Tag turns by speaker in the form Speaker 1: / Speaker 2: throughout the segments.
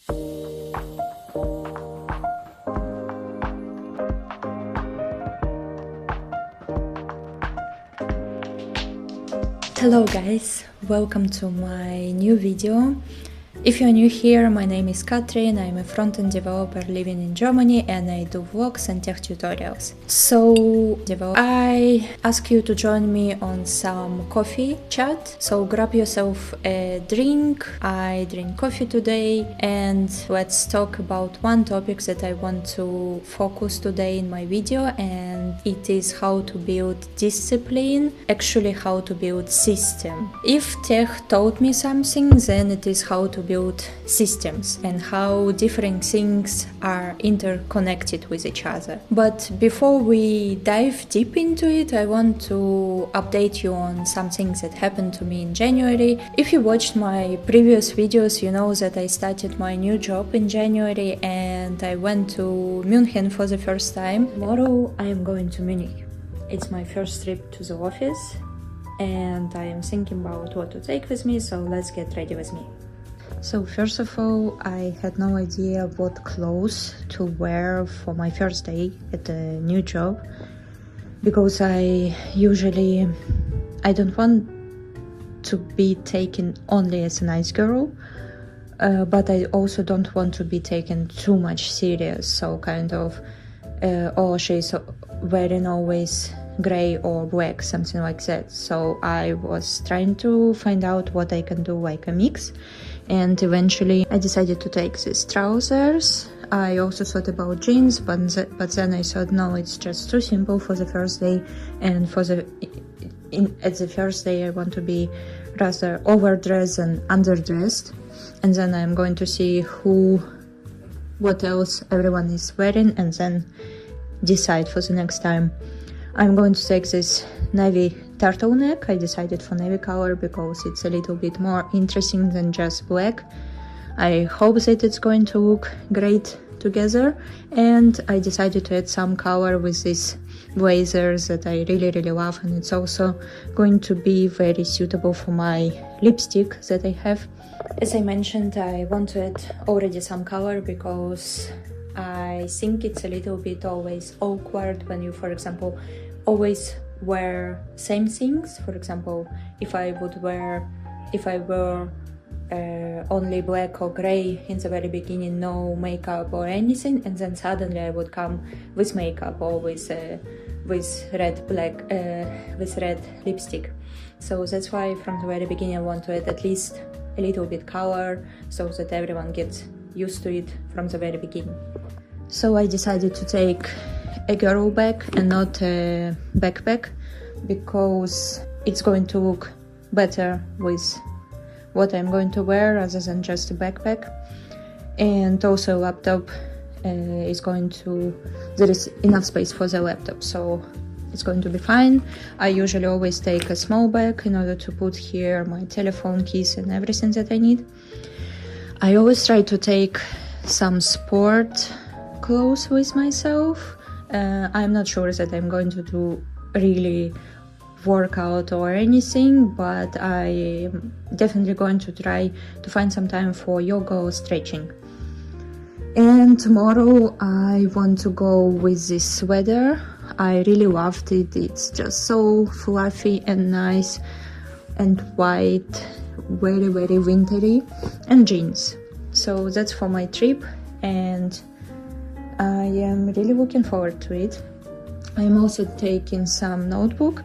Speaker 1: Hello guys, welcome to my new video. If you're new here, my name is Katrin, I'm a front-end developer living in Germany and I do vlogs and tech tutorials. So I ask you to join me on some coffee chat. So grab yourself a drink, I drink coffee today, and let's talk about one topic that I want to focus today in my video, and it is how to build discipline, actually how to build system. If tech taught me something, then it is how to build systems and how different things are interconnected with each other. But before we dive deep into it, I want to update you on some things that happened to me in January. If you watched my previous videos, you know that I started my new job in January and I went to Munich for the first time. Tomorrow I am going to Munich. It's my first trip to the office and I am thinking about what to take with me, so let's get ready with me. So first of all, I had no idea what clothes to wear for my first day at the new job, because I don't want to be taken only as a nice girl, but I also don't want to be taken too much serious, so kind of oh, she's wearing always gray or black, something like that. So I was trying to find out what I can do, like a mix, and eventually I decided to take these trousers. I also thought about jeans, but then I thought no, it's just too simple for the first day, and at the first day I want to be rather overdressed than underdressed, and then I'm going to see what else everyone is wearing and then decide for the next time. I'm going to take this navy turtleneck. I decided for navy color because it's a little bit more interesting than just black. I hope that it's going to look great together, and I decided to add some color with this blazer that I really love, and it's also going to be very suitable for my lipstick that I have. As I mentioned, I want to add already some color because I think it's a little bit always awkward when you, for example, always wear same things. For example, if I were only black or gray in the very beginning, no makeup or anything, and then suddenly I would come with makeup or with red lipstick. So that's why from the very beginning I want to add at least a little bit color so that everyone gets used to it from the very beginning. So I decided to take a girl bag and not a backpack, because it's going to look better with what I'm going to wear rather than just a backpack. And also a laptop there is enough space for the laptop, so it's going to be fine. I usually always take a small bag in order to put here my telephone, keys and everything that I need. I always try to take some sport clothes with myself. I'm not sure that I'm going to do really workout or anything, but I'm definitely going to try to find some time for yoga or stretching. And tomorrow I want to go with this sweater. I really loved it. It's just so fluffy and nice and white, very wintry, and jeans. So that's for my trip, and I am really looking forward to it. I'm also taking some notebook.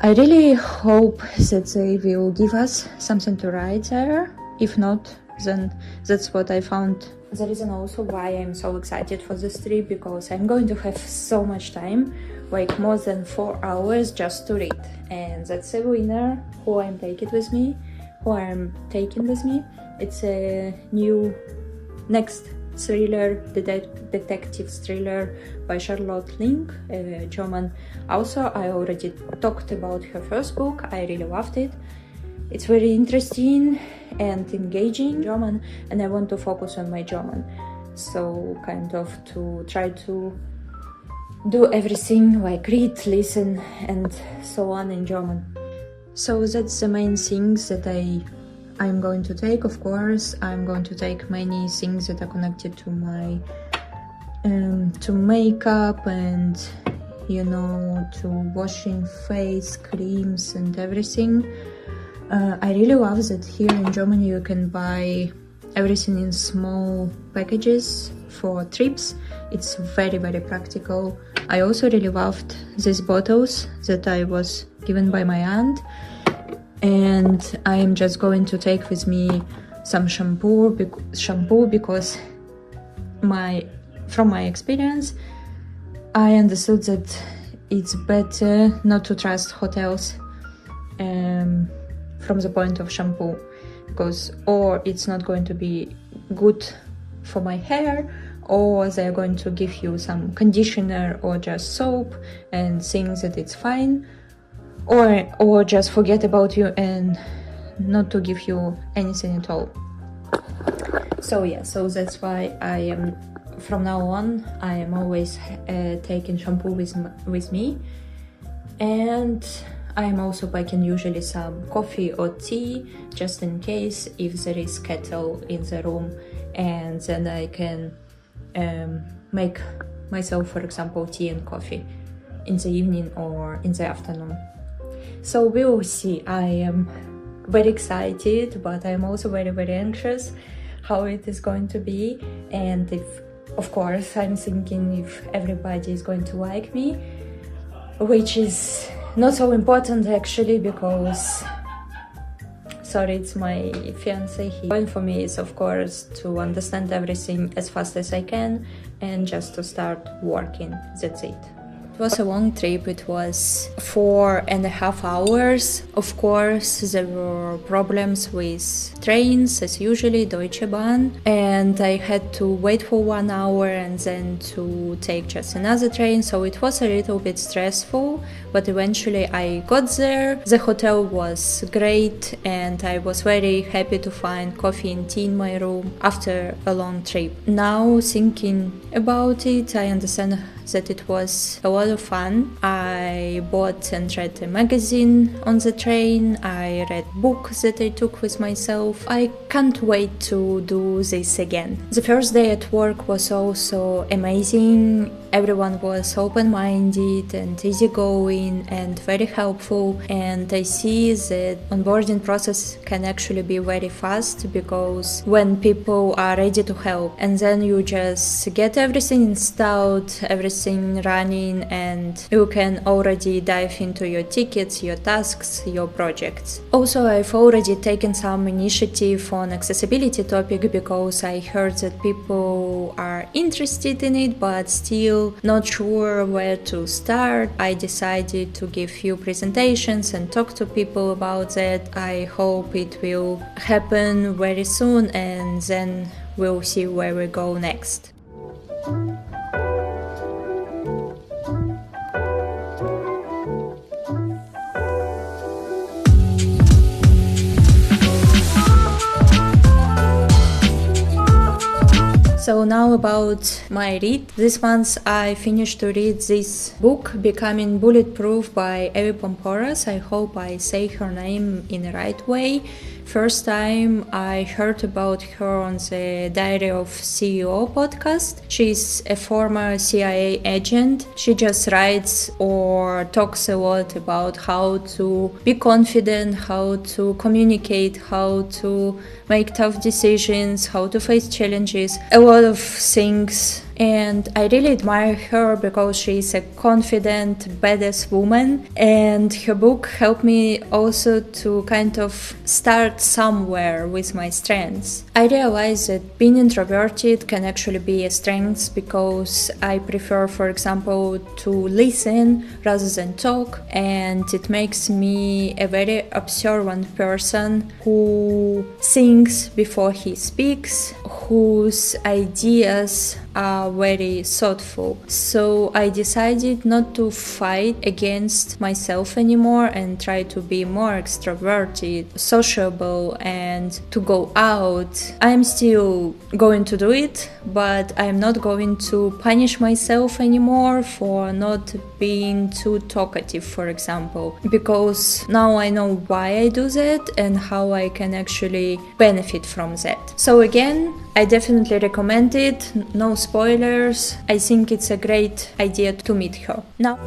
Speaker 1: I really hope that they will give us something to write there. If not, then that's what I found. The reason also why I'm so excited for this trip, because I'm going to have so much time, like more than 4 hours just to read. And that's a winner who I'm taking with me. It's a new next thriller, detective thriller by Charlotte Link, a German author. I already talked about her first book. I really loved it. It's very interesting and engaging German, and I want to focus on my German. So kind of to try to do everything like read, listen and so on in German. So that's the main things that I I'm going to take, of course, I'm going to take many things that are connected to my to makeup and to washing face, creams and everything. I really love that here in Germany you can buy everything in small packages for trips. It's very, very practical. I also really loved these bottles that I was given by my aunt, and I am just going to take with me some shampoo because from my experience I understood that it's better not to trust hotels from the point of shampoo, because or it's not going to be good for my hair, or they're going to give you some conditioner or just soap and think that it's fine, or just forget about you and not to give you anything at all. So that's why I am, from now on, I am always taking shampoo with me, and I am also packing usually some coffee or tea, just in case if there is kettle in the room, and then I can make myself, for example, tea and coffee in the evening or in the afternoon. So we will see. I am very excited, but I am also very, very anxious how it is going to be, and if, of course, I'm thinking if everybody is going to like me, which is not so important actually, because it's my fiance. The point for me is, of course, to understand everything as fast as I can and just to start working. That's it. It was a long trip. It was 4.5 hours. Of course, there were problems with trains, as usually, Deutsche Bahn, and I had to wait for 1 hour and then to take just another train, so it was a little bit stressful, but eventually I got there. The hotel was great, and I was very happy to find coffee and tea in my room after a long trip. Now, thinking about it, I understand that it was a lot of fun. I bought and read a magazine on the train. I read books that I took with myself. I can't wait to do this again. The first day at work was also amazing. Everyone was open-minded and easygoing and very helpful, and I see that onboarding process can actually be very fast, because when people are ready to help, and then you just get everything installed, everything running, and you can already dive into your tickets, your tasks, your projects. Also, I've already taken some initiative on accessibility topic, because I heard that people are interested in it but still not sure where to start. I decided to give few presentations and talk to people about that. I hope it will happen very soon, and then we'll see where we go next. So now about my read. This month I finished to read this book, Becoming Bulletproof by Evi Pomporas. I hope I say her name in the right way. First time I heard about her on the Diary of CEO podcast. She's a former CIA agent. She just writes or talks a lot about how to be confident, how to communicate, how to make tough decisions, how to face challenges, a lot of things. And I really admire her because she's a confident, badass woman, and her book helped me also to kind of start somewhere with my strengths. I realized that being introverted can actually be a strength, because I prefer, for example, to listen rather than talk, and it makes me a very observant person who thinks before he speaks, whose ideas are are very thoughtful. So I decided not to fight against myself anymore and try to be more extroverted, sociable, and to go out. I'm still going to do it, but I'm not going to punish myself anymore for not being too talkative, for example, because now I know why I do that and how I can actually benefit from that. So again, I definitely recommend it. No spoilers. I think it's a great idea to meet her. Now,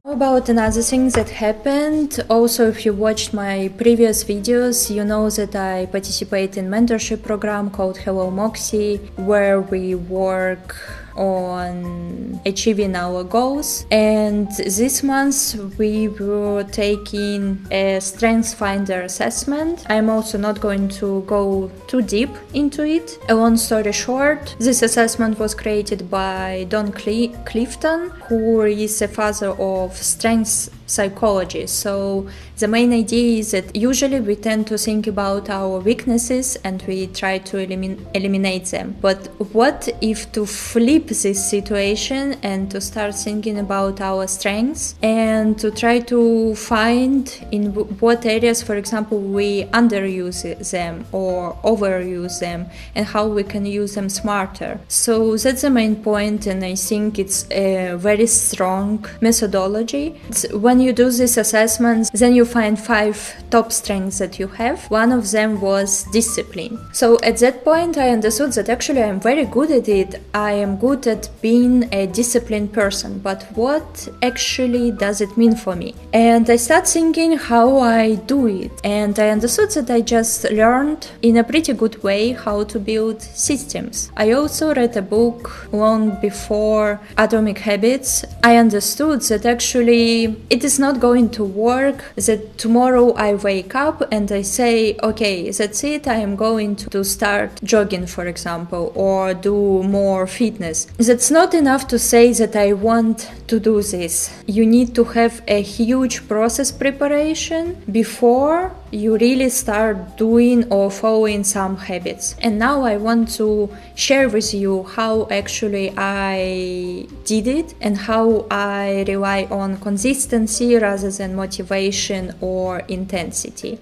Speaker 1: about another thing that happened. Also, if you watched my previous videos, you know that I participate in mentorship program called Hello Moxie, where we work on achieving our goals. And this month we were taking a StrengthsFinder assessment. I'm also not going to go too deep into it. A long story short, this assessment was created by Don Clifton, who is a father of strengths psychology. So the main idea is that usually we tend to think about our weaknesses and we try to eliminate them. But what if to flip this situation and to start thinking about our strengths and to try to find in what areas, for example, we underuse them or overuse them and how we can use them smarter. So that's the main point, and I think it's a very strong methodology. When you do these assessments, then you find 5 top strengths that you have. One of them was discipline. So at that point I understood that actually I'm very good at it. I am good at being a disciplined person, but what actually does it mean for me? And I started thinking how I do it, and I understood that I just learned in a pretty good way how to build systems. I also read a book long before Atomic Habits. I understood that actually it is not going to work that tomorrow I wake up and I say, okay, that's it, I am going to start jogging, for example, or do more fitness. That's not enough to say that I want to do this. You need to have a huge process preparation before you really start doing or following some habits. And now I want to share with you how actually I did it and how I rely on consistency rather than motivation or intensity.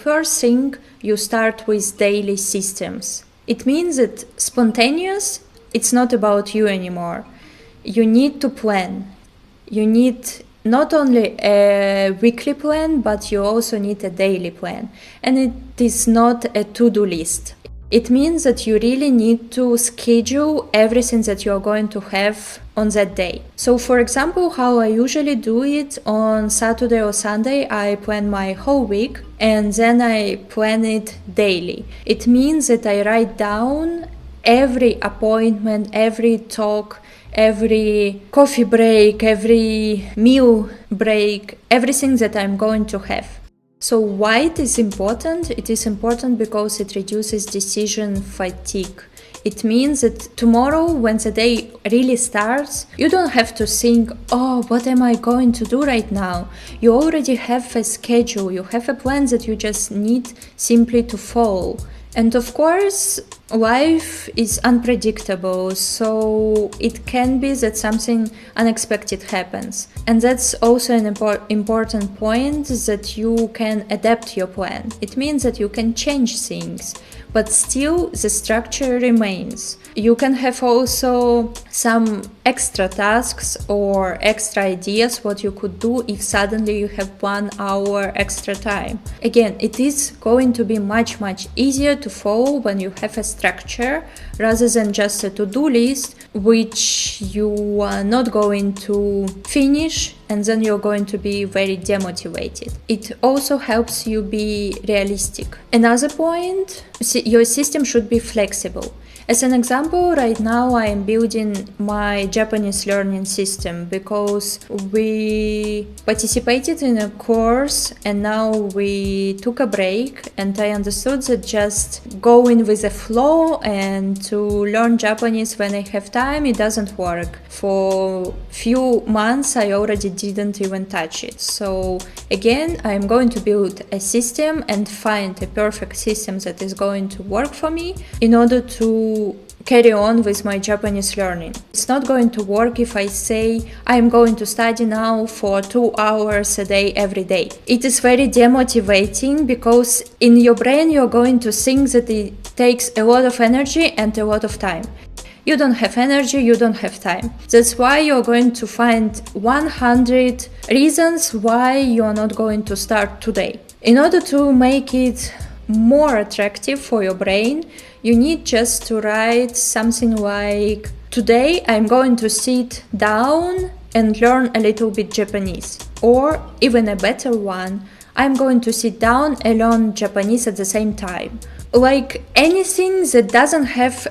Speaker 1: First thing, you start with daily systems. It means that spontaneous, it's not about you anymore. You need to plan. You need not only a weekly plan, but you also need a daily plan. And it is not a to-do list. It means that you really need to schedule everything that you are going to have on that day. So for example, how I usually do it on Saturday or Sunday, I plan my whole week and then I plan it daily. It means that I write down every appointment, every talk, every coffee break, every meal break, everything that I'm going to have. So why it is important? It is important because it reduces decision fatigue. It means that tomorrow, when the day really starts, you don't have to think, oh, what am I going to do right now? You already have a schedule, you have a plan that you just need simply to follow. And of course, life is unpredictable, so it can be that something unexpected happens. And that's also an important point, that you can adapt your plan. It means that you can change things, but still the structure remains. You can have also some extra tasks or extra ideas what you could do if suddenly you have 1 hour extra time. Again, it is going to be much easier to follow when you have a structure rather than just a to-do list which you are not going to finish, and then you're going to be very demotivated. It also helps you be realistic. Another point, your system should be flexible. As an example, right now I am building my Japanese learning system because we participated in a course and now we took a break, and I understood that just going with the flow and to learn Japanese when I have time, it doesn't work. For few months I already didn't even touch it. So again, I'm going to build a system and find a perfect system that is going to work for me in order to carry on with my Japanese learning. It's not going to work if I say I'm going to study now for 2 hours a day every day. It is very demotivating because in your brain you're going to think that it takes a lot of energy and a lot of time. You don't have energy, you don't have time. That's why you're going to find 100 reasons why you're not going to start today. In order to make it more attractive for your brain, you need just to write something like, today I'm going to sit down and learn a little bit Japanese. Or even a better one, I'm going to sit down and learn Japanese at the same time. Like anything that doesn't have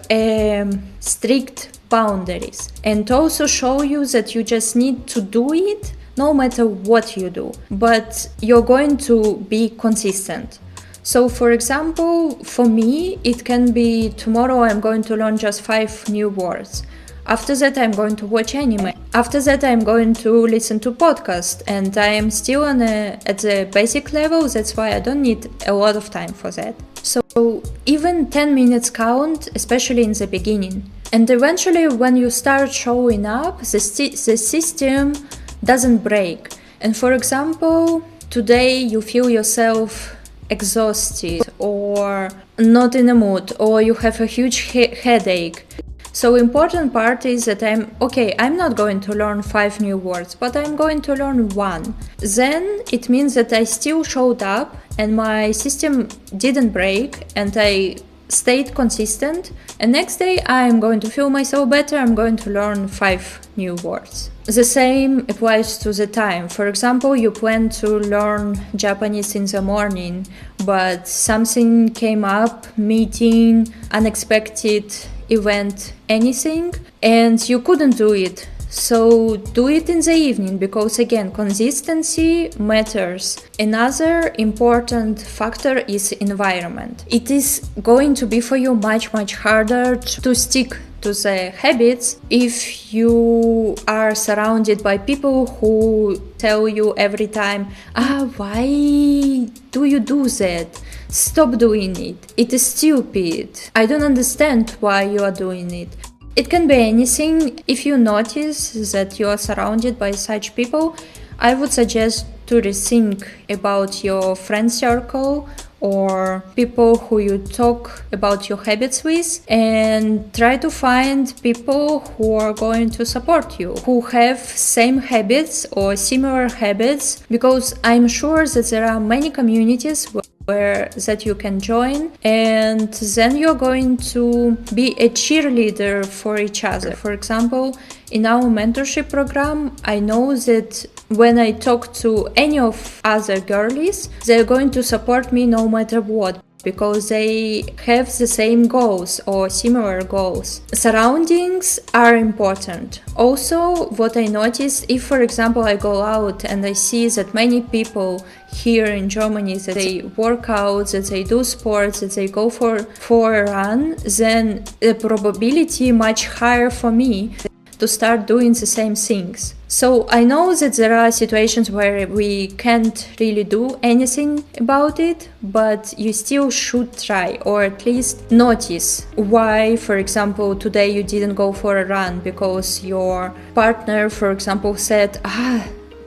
Speaker 1: strict boundaries, and also show you that you just need to do it no matter what you do, but you're going to be consistent. So for example, for me, it can be tomorrow I'm going to learn just 5 new words. After that, I'm going to watch anime. After that, I'm going to listen to podcasts, and I am still at the basic level. That's why I don't need a lot of time for that. So even 10 minutes count, especially in the beginning. And eventually, when you start showing up, the system doesn't break. And for example, today you feel yourself exhausted or not in a mood, or you have a huge headache. So important part is that I'm not going to learn 5 new words, but I'm going to learn 1. Then it means that I still showed up and my system didn't break and I stayed consistent. And next day I'm going to feel myself better, I'm going to learn 5 new words. The same applies to the time. For example, you plan to learn Japanese in the morning, but something came up, meeting, unexpected event, anything, and you couldn't do it. So do it in the evening, because again, consistency matters. Another important factor is environment. It is going to be for you much harder to stick to the habits if you are surrounded by people who tell you every time, why do you do that? Stop doing it. It is stupid. I don't understand why you are doing it. It can be anything. If you notice that you are surrounded by such people, I would suggest to rethink about your friend circle or people who you talk about your habits with, and try to find people who are going to support you, who have same habits or similar habits, because I'm sure that there are many communities that you can join, and then you're going to be a cheerleader for each other. For example, in our mentorship program, I know that when I talk to any of other girlies, they're going to support me no matter what, because they have the same goals or similar goals. Surroundings are important. Also, what I noticed, if for example I go out and I see that many people here in Germany, that they work out, that they do sports, that they go for a run, then the probability much higher for me to start doing the same things. So I know that there are situations where we can't really do anything about it, but you still should try, or at least notice why, for example, today you didn't go for a run because your partner, for example, said,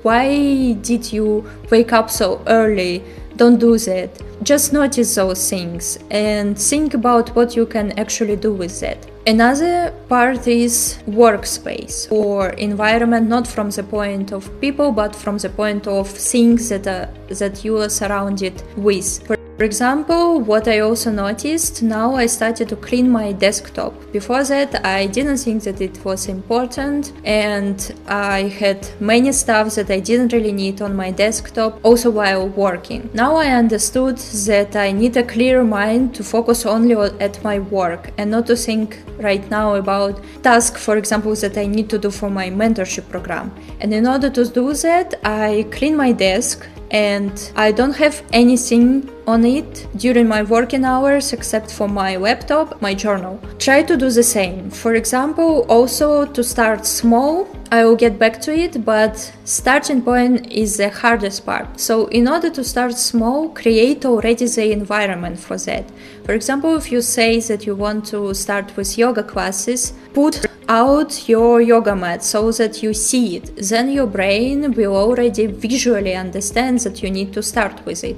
Speaker 1: why did you wake up so early? Don't do that. Just notice those things and think about what you can actually do with that. Another part is workspace or environment, not from the point of people, but from the point of things that you are surrounded with. For For example, what I also noticed, now I started to clean my desktop. Before that, I didn't think that it was important, and I had many stuff that I didn't really need on my desktop, also while working. Now I understood that I need a clear mind to focus only at my work and not to think right now about tasks, for example, that I need to do for my mentorship program. And in order to do that, I clean my desk and I don't have anything on it during my working hours except for my laptop, my journal. Try to do the same. For example, also to start small, I will get back to it, but starting point is the hardest part. So in order to start small, create already the environment for that. For example, if you say that you want to start with yoga classes, put out your yoga mat so that you see it. Then your brain will already visually understand that you need to start with it.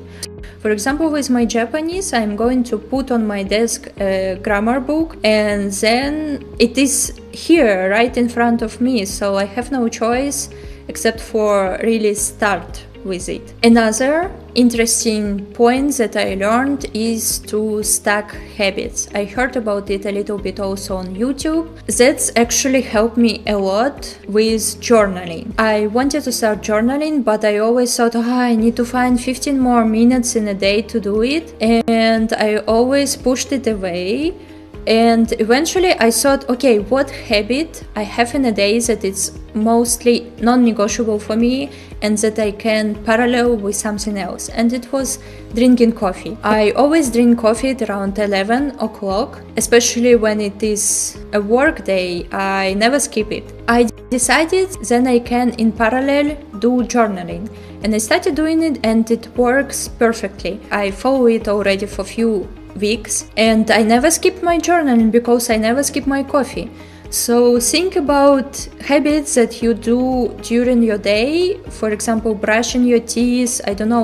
Speaker 1: For example, with my Japanese, I'm going to put on my desk a grammar book, and then it is here right in front of me, so I have no choice except for really start with it. Another interesting point that I learned is to stack habits. I heard about it a little bit also on YouTube. That's actually helped me a lot with journaling. I wanted to start journaling, but I always thought, I need to find 15 more minutes in a day to do it, and I always pushed it away. And eventually I thought, okay, what habit I have in a day that it's mostly non-negotiable for me and that I can parallel with something else? And it was drinking coffee. I always drink coffee at around 11 o'clock, especially when it is a work day. I never skip it. I decided then I can in parallel do journaling. And I started doing it and it works perfectly. I follow it already for a few weeks and I never skip my journaling because I never skip my coffee. So think about habits that you do during your day, for example, brushing your teeth,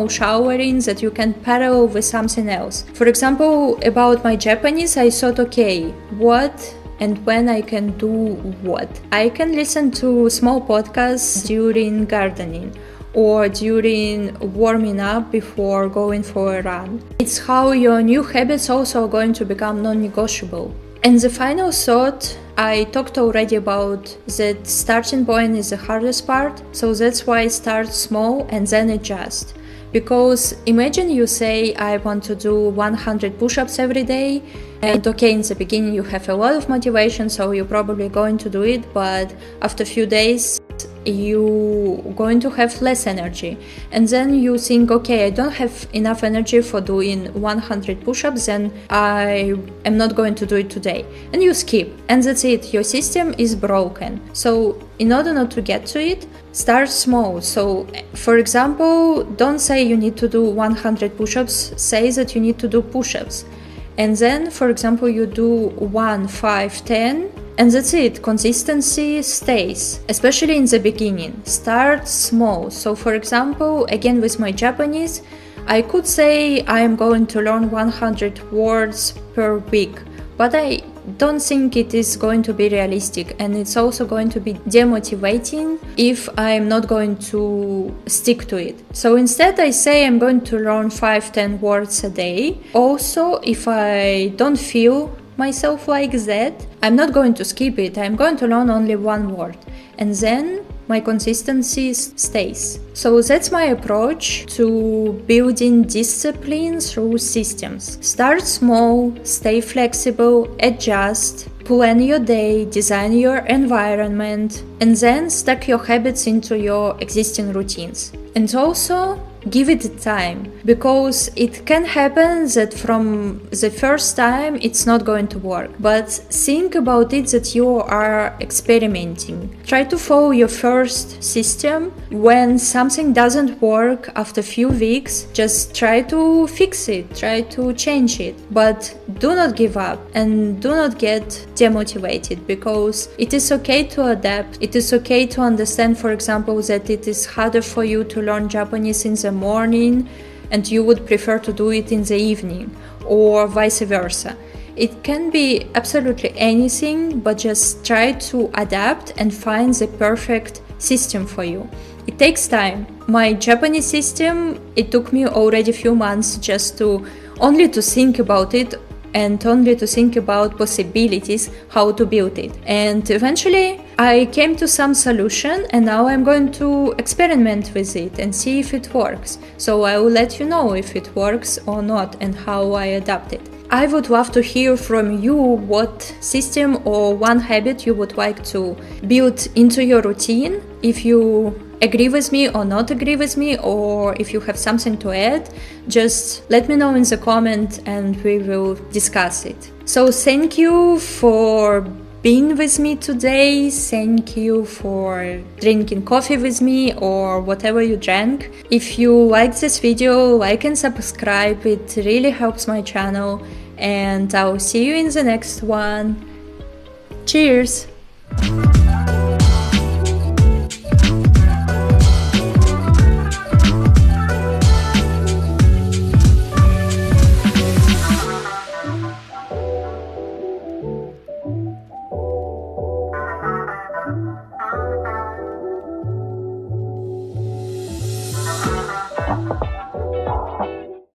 Speaker 1: showering, that you can parallel with something else. For example, about my Japanese, I thought, okay, what and when I can do what? I can listen to small podcasts during gardening or during warming up before going for a run. It's how your new habits also are going to become non-negotiable. And the final thought, I talked already about that starting point is the hardest part, so that's why start small and then adjust. Because imagine you say, I want to do 100 push-ups every day, and okay, in the beginning you have a lot of motivation, so you're probably going to do it, but after a few days you're going to have less energy. And then you think, okay, I don't have enough energy for doing 100 push-ups, then I am not going to do it today. And you skip, and that's it, your system is broken. So in order not to get to it, start small. So for example, don't say you need to do 100 push-ups, say that you need to do push-ups. And then, for example, you do 1, 5, 10, and that's it. Consistency stays, especially in the beginning. Start small. So for example, again with my Japanese, I could say I am going to learn 100 words per week, but I don't think it is going to be realistic, and it's also going to be demotivating if I'm not going to stick to it. So instead I say I'm going to learn 5-10 words a day. Also, if I don't feel myself like that, I'm not going to skip it. I'm going to learn only one word, and then my consistency stays. So that's my approach to building discipline through systems. Start small, stay flexible, adjust, plan your day, design your environment, and then stack your habits into your existing routines. And also give it time, because it can happen that from the first time it's not going to work. But think about it that you are experimenting. Try to follow your first system. When something doesn't work after a few weeks, just try to fix it, try to change it. But do not give up and do not get demotivated, because it is okay to adapt. It is okay to understand, for example, that it is harder for you to learn Japanese in the morning and you would prefer to do it in the evening, or vice versa. It can be absolutely anything, but just try to adapt and find the perfect system for you. It takes time. My Japanese system, it took me already a few months just to only to think about it and only to think about possibilities, how to build it. And eventually I came to some solution, and now I'm going to experiment with it and see if it works. So I will let you know if it works or not and how I adapt it. I would love to hear from you what system or one habit you would like to build into your routine. If you agree with me or not agree with me, or if you have something to add, just let me know in the comment and we will discuss it. So thank you for being with me today. Thank you for drinking coffee with me or whatever you drank. If you like this video, like and subscribe. It really helps my channel, and I'll see you in the next one. Cheers!